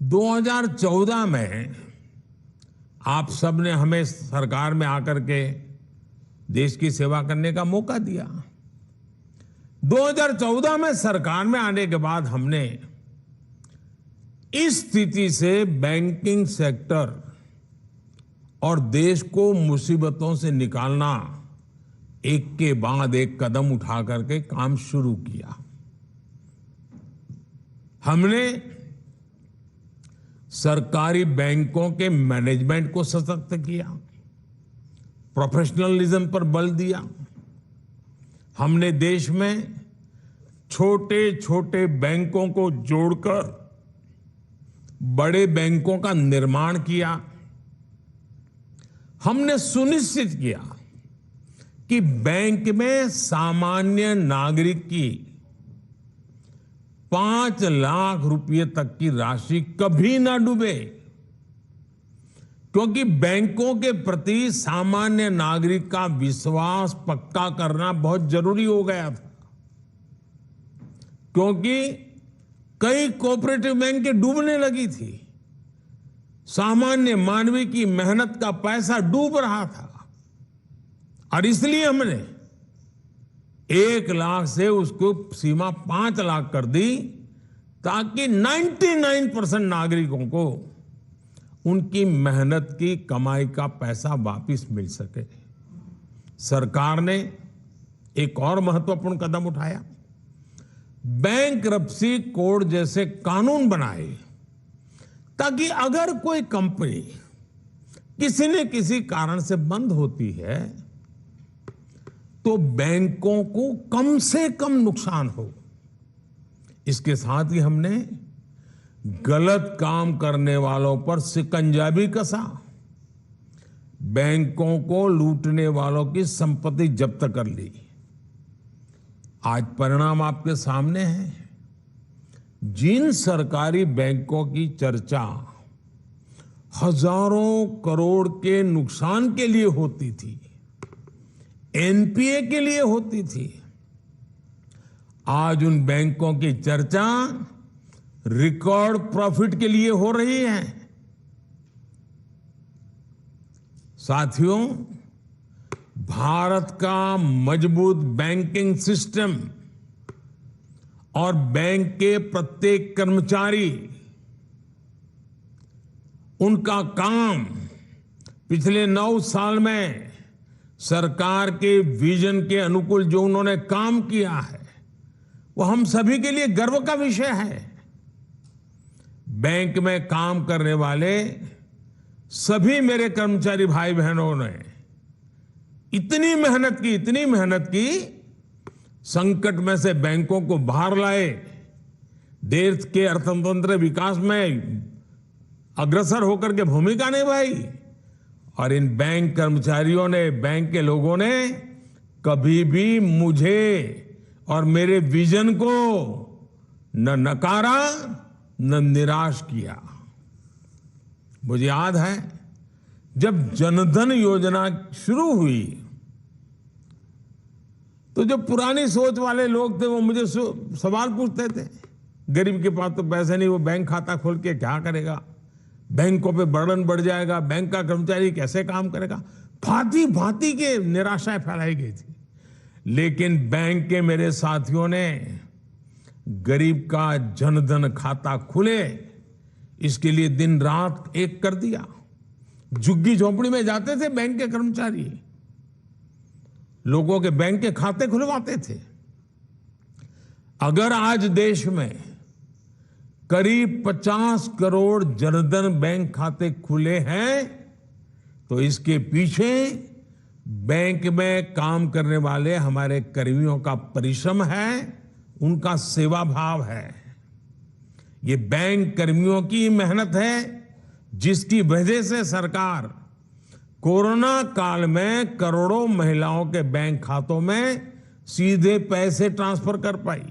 2014 में आप सबने हमें सरकार में आकर के देश की सेवा करने का मौका दिया। 2014 में सरकार में आने के बाद हमने इस स्थिति से बैंकिंग सेक्टर और देश को मुसीबतों से निकालना एक के बाद एक कदम उठा करके काम शुरू किया। हमने सरकारी बैंकों के मैनेजमेंट को सशक्त किया, प्रोफेशनलिज्म पर बल दिया। हमने देश में छोटे छोटे बैंकों को जोड़कर बड़े बैंकों का निर्माण किया। हमने सुनिश्चित किया कि बैंक में सामान्य नागरिक की 5 लाख रुपए तक की राशि कभी ना डूबे, क्योंकि बैंकों के प्रति सामान्य नागरिक का विश्वास पक्का करना बहुत जरूरी हो गया था। क्योंकि कई कोऑपरेटिव बैंक डूबने लगी थी, सामान्य मानवी की मेहनत का पैसा डूब रहा था, और इसलिए हमने 1 लाख से उसको सीमा 5 लाख कर दी, ताकि 99% नागरिकों को उनकी मेहनत की कमाई का पैसा वापस मिल सके। सरकार ने एक और महत्वपूर्ण कदम उठाया, बैंक्रप्सी कोड जैसे कानून बनाए, ताकि अगर कोई कंपनी किसी न किसी कारण से बंद होती है तो बैंकों को कम से कम नुकसान हो। इसके साथ ही हमने गलत काम करने वालों पर शिकंजा भी कसा, बैंकों को लूटने वालों की संपत्ति जब्त कर ली। आज परिणाम आपके सामने है। जिन सरकारी बैंकों की चर्चा हजारों करोड़ के नुकसान के लिए होती थी, एनपीए के लिए होती थी, आज उन बैंकों की चर्चा रिकॉर्ड प्रॉफिट के लिए हो रही है। साथियों, भारत का मजबूत बैंकिंग सिस्टम और बैंक के प्रत्येक कर्मचारी, उनका काम पिछले 9 साल में सरकार के विजन के अनुकूल जो उन्होंने काम किया है, वो हम सभी के लिए गर्व का विषय है। बैंक में काम करने वाले सभी मेरे कर्मचारी भाई बहनों ने इतनी मेहनत की, संकट में से बैंकों को बाहर लाए, देश के अर्थतंत्र विकास में अग्रसर होकर के भूमिका निभाई। और इन बैंक कर्मचारियों ने, बैंक के लोगों ने कभी भी मुझे और मेरे विजन को न नकारा न निराश किया। मुझे याद है जब जनधन योजना शुरू हुई तो जो पुरानी सोच वाले लोग थे वो मुझे सवाल पूछते थे, गरीब के पास तो पैसे नहीं, वो बैंक खाता खोल के क्या करेगा, बैंकों पे बर्डन बढ़ जाएगा, बैंक का कर्मचारी कैसे काम करेगा। भांति भांति के निराशाएं फैलाई गई थी। लेकिन बैंक के मेरे साथियों ने गरीब का जनधन खाता खुले, इसके लिए दिन रात एक कर दिया। झुग्गी झोपड़ी में जाते थे बैंक के कर्मचारी, लोगों के बैंक के खाते खुलवाते थे। अगर आज देश में करीब 50 करोड़ जनधन बैंक खाते खुले हैं तो इसके पीछे बैंक में काम करने वाले हमारे कर्मियों का परिश्रम है, उनका सेवा भाव है। ये बैंक कर्मियों की मेहनत है जिसकी वजह से सरकार कोरोना काल में करोड़ों महिलाओं के बैंक खातों में सीधे पैसे ट्रांसफर कर पाई।